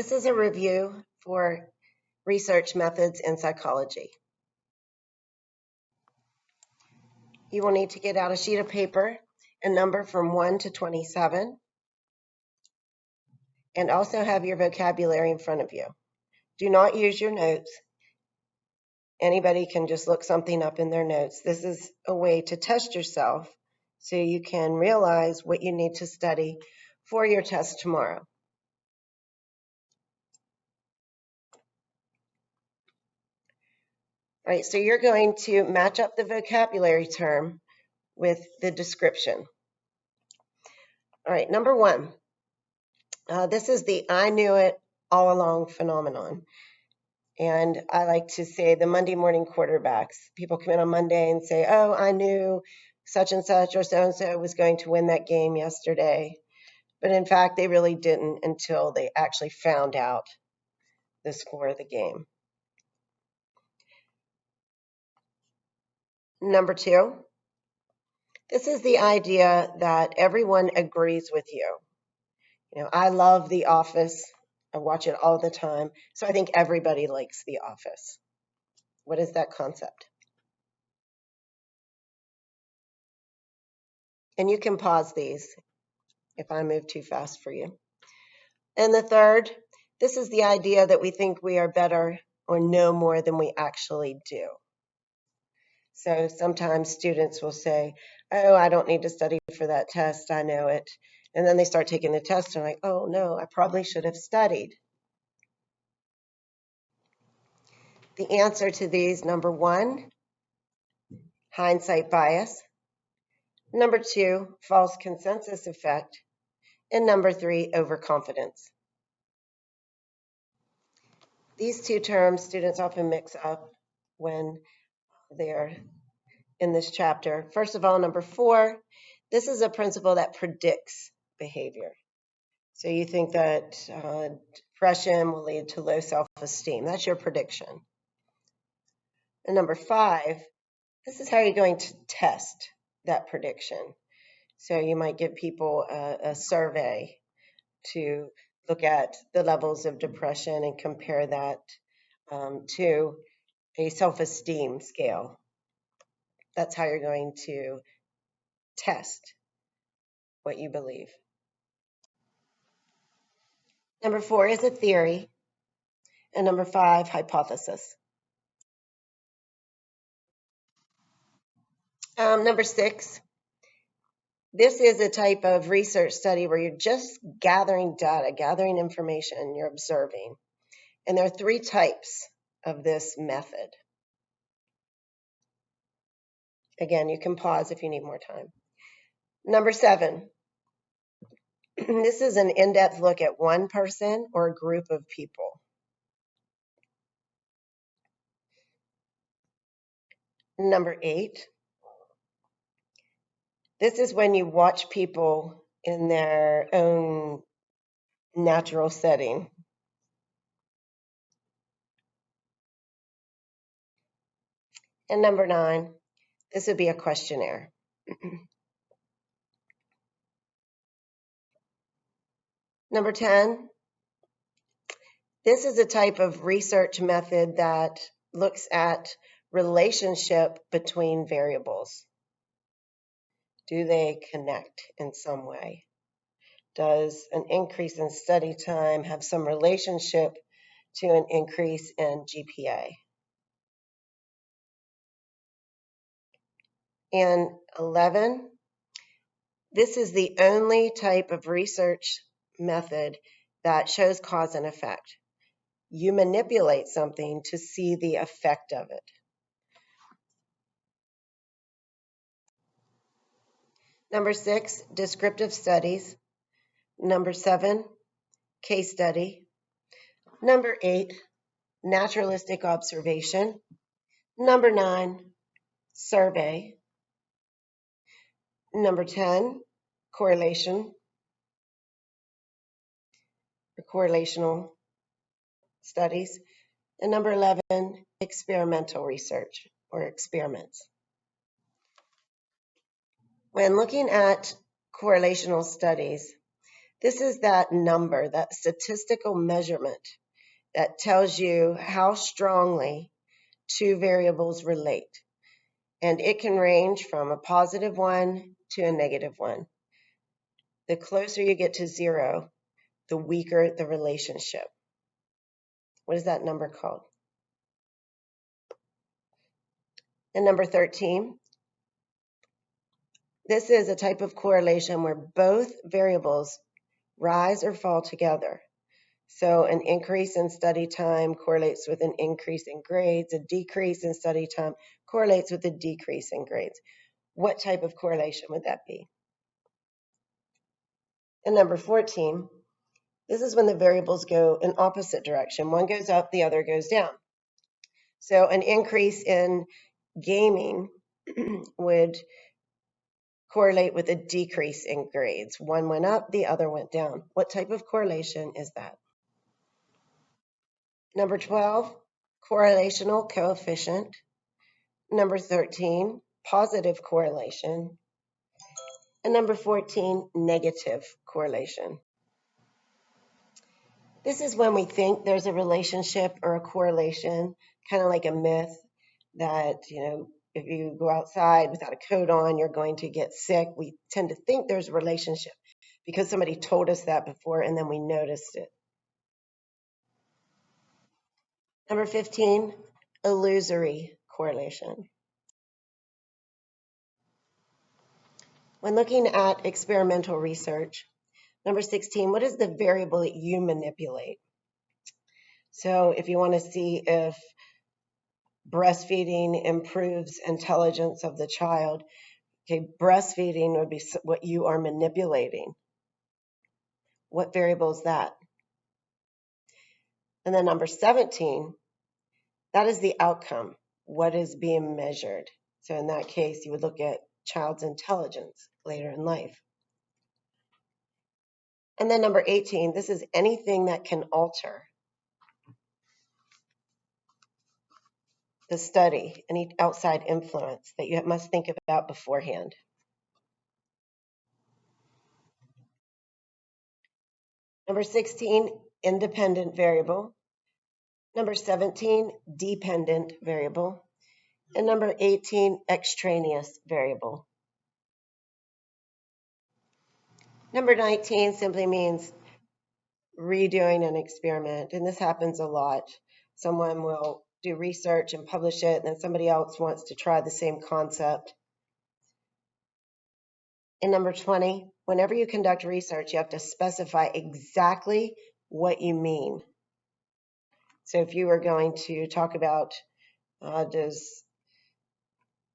This is a review for research methods in psychology. You will need to get out a sheet of paper and number from 1 to 27, and also have your vocabulary in front of you. Do not use your notes. Anybody can just look something up in their notes. This is a way to test yourself so you can realize what you need to study for your test tomorrow. All right, so you're going to match up the vocabulary term with the description. All right, number 1. This is the I knew it all along phenomenon. And I like to say the Monday morning quarterbacks. People come in on Monday and say, oh, I knew such and such or so-and-so was going to win that game yesterday. But in fact, they really didn't until they actually found out the score of the game. Number 2, this is the idea that everyone agrees with you. You know, I love The Office. I watch it all the time. So I think everybody likes The Office. What is that concept? And you can pause these if I move too fast for you. And the third, this is the idea that we think we are better or know more than we actually do. So sometimes students will say, oh, I don't need to study for that test. I know it. And then they start taking the test and like, oh, no, I probably should have studied. The answer to these, number 1, hindsight bias. Number 2, false consensus effect. And number 3, overconfidence. These two terms students often mix up when they're in this chapter. First of all, number 4, this is a principle that predicts behavior. So you think that depression will lead to low self-esteem. That's your prediction. And number 5, this is how you're going to test that prediction. So you might give people a survey to look at the levels of depression and compare that to a self-esteem scale. That's how you're going to test what you believe. Number 4 is a theory, and number 5, hypothesis. Number 6, this is a type of research study where you're just gathering data, gathering information, you're observing. And there are 3 types of this method. Again, you can pause if you need more time. Number 7, this is an in-depth look at one person or a group of people. Number 8, this is when you watch people in their own natural setting. And number 9, this would be a questionnaire. Number 10, this is a type of research method that looks at relationship between variables. Do they connect in some way? Does an increase in study time have some relationship to an increase in GPA? And 11, this is the only type of research method that shows cause and effect. You manipulate something to see the effect of it. Number 6, descriptive studies. Number 7, case study. Number 8, naturalistic observation. Number 9, survey. Number 10, correlation or correlational studies. And number 11, experimental research or experiments. When looking at correlational studies, This is that number, that statistical measurement that tells you how strongly two variables relate. And it can range from a positive one to a negative one. The closer you get to zero, the weaker the relationship. What is that number called? And number 13, this is a type of correlation where both variables rise or fall together. So an increase in study time correlates with an increase in grades. A decrease in study time correlates with a decrease in grades. What type of correlation would that be? And number 14, this is when the variables go in opposite direction. One goes up, the other goes down. So an increase in gaming would correlate with a decrease in grades. One went up, the other went down. What type of correlation is that? Number 12, correlational coefficient. Number 13, positive correlation. And number 14, negative correlation. This is when we think there's a relationship or a correlation, kind of like a myth that, if you go outside without a coat on, you're going to get sick. We tend to think there's a relationship because somebody told us that before and then we noticed it. Number 15, illusory correlation. When looking at experimental research, number 16, what is the variable that you manipulate? So if you want to see if breastfeeding improves intelligence of the child, okay, breastfeeding would be what you are manipulating. What variable is that? And then number 17, that is the outcome. What is being measured? So in that case, you would look at child's intelligence later in life. And then number 18, this is anything that can alter the study, any outside influence that you must think about beforehand. Number 16, independent variable. Number 17, dependent variable. And number 18, extraneous variable. Number 19 simply means redoing an experiment, and this happens a lot. Someone will do research and publish it, and then somebody else wants to try the same concept. And number 20, whenever you conduct research, you have to specify exactly what you mean. So if you were going to talk about does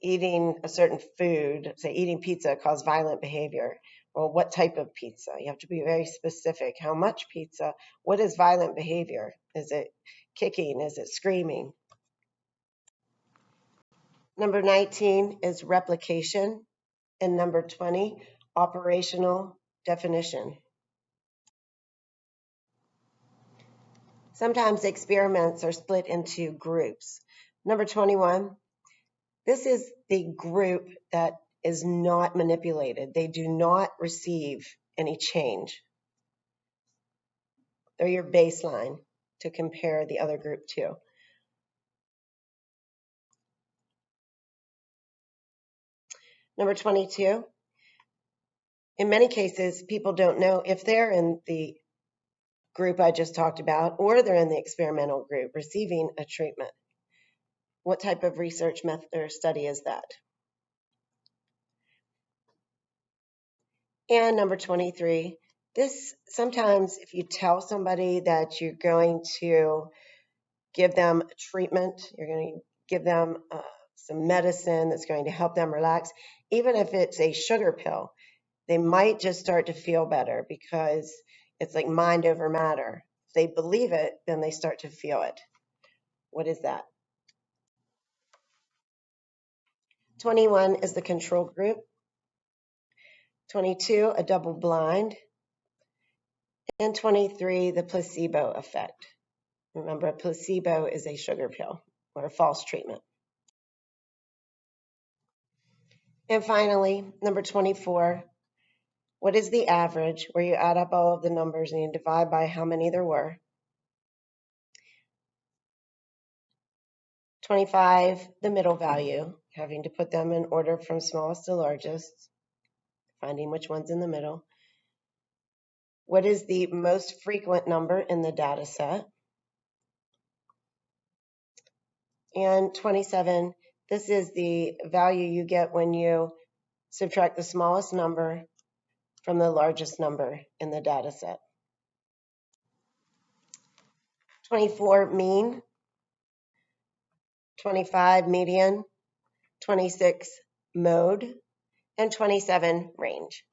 eating a certain food, say eating pizza, cause violent behavior? Well, what type of pizza? You have to be very specific. How much pizza? What is violent behavior? Is it kicking? Is it screaming? Number 19 is replication. And number 20, operational definition. Sometimes experiments are split into groups. Number 21, this is the group that is not manipulated. They do not receive any change. They're your baseline to compare the other group to. Number 22, in many cases, people don't know if they're in the group I just talked about or they're in the experimental group receiving a treatment. What type of research method or study is that? And number 23, this sometimes if you tell somebody that you're going to give them a treatment, you're going to give them some medicine that's going to help them relax, even if it's a sugar pill, they might just start to feel better because it's like mind over matter. If they believe it, then they start to feel it. What is that? 21 is the control group. 22, a double blind. And 23, the placebo effect. Remember, a placebo is a sugar pill or a false treatment. And finally, number 24, What is the average, where you add up all of the numbers and you divide by how many there were? 25, the middle value, having to put them in order from smallest to largest, finding which one's in the middle. What is the most frequent number in the data set? And 27, this is the value you get when you subtract the smallest number from the largest number in the data set. 24, mean. 25, median. 26, mode. And 27, range.